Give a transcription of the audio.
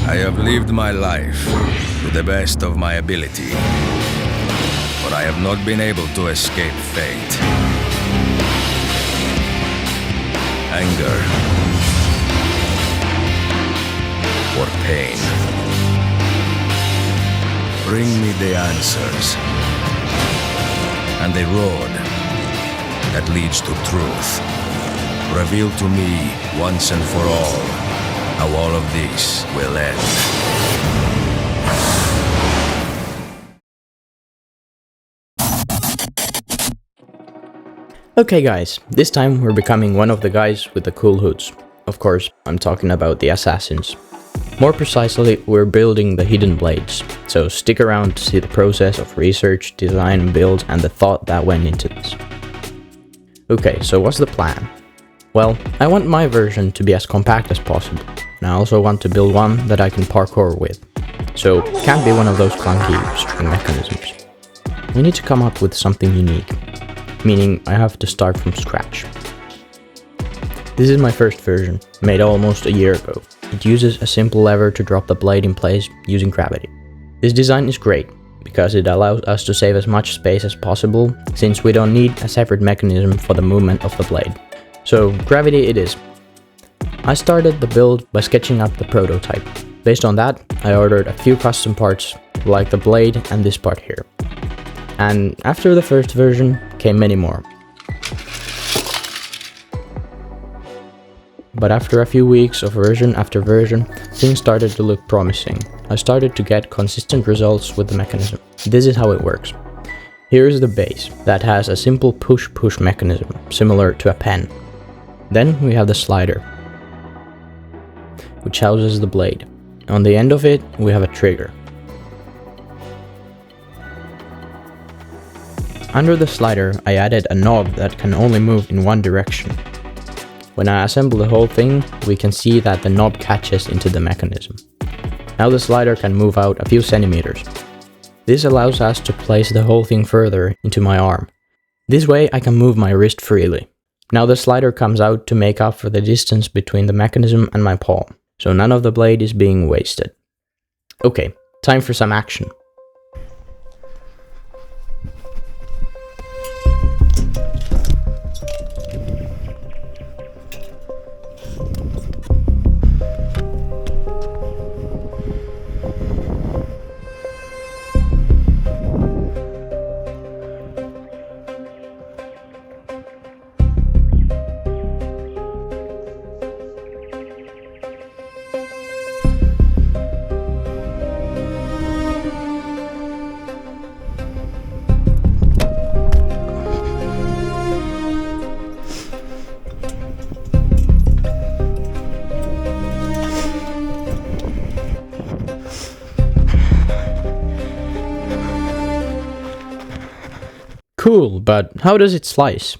I have lived my life to the best of my ability, but I have not been able to escape fate. Anger or pain. Bring me the answers and the road that leads to truth. Reveal to me once and for all how all of this will end. Okay guys, this time we're becoming one of the guys with the cool hoods. Of course, I'm talking about the assassins. More precisely, we're building the hidden blades, so stick around to see the process of research, design, build, and the thought that went into this. Okay, so what's the plan? Well, I want my version to be as compact as possible, and I also want to build one that I can parkour with. So, it can't be one of those clunky string mechanisms. We need to come up with something unique, meaning I have to start from scratch. This is my first version, made almost a year ago. It uses a simple lever to drop the blade in place using gravity. This design is great, because it allows us to save as much space as possible, since we don't need a separate mechanism for the movement of the blade. So gravity it is. I started the build by sketching up the prototype. Based on that, I ordered a few custom parts, like the blade and this part here. And after the first version came many more. But after a few weeks of version after version, things started to look promising. I started to get consistent results with the mechanism. This is how it works. Here is the base, that has a simple push-push mechanism, similar to a pen. Then we have the slider, which houses the blade. On the end of it, we have a trigger. Under the slider, I added a knob that can only move in one direction. When I assemble the whole thing, we can see that the knob catches into the mechanism. Now the slider can move out a few centimeters. This allows us to place the whole thing further into my arm. This way I can move my wrist freely. Now the slider comes out to make up for the distance between the mechanism and my palm, so none of the blade is being wasted. Okay, time for some action. Cool, but how does it slice?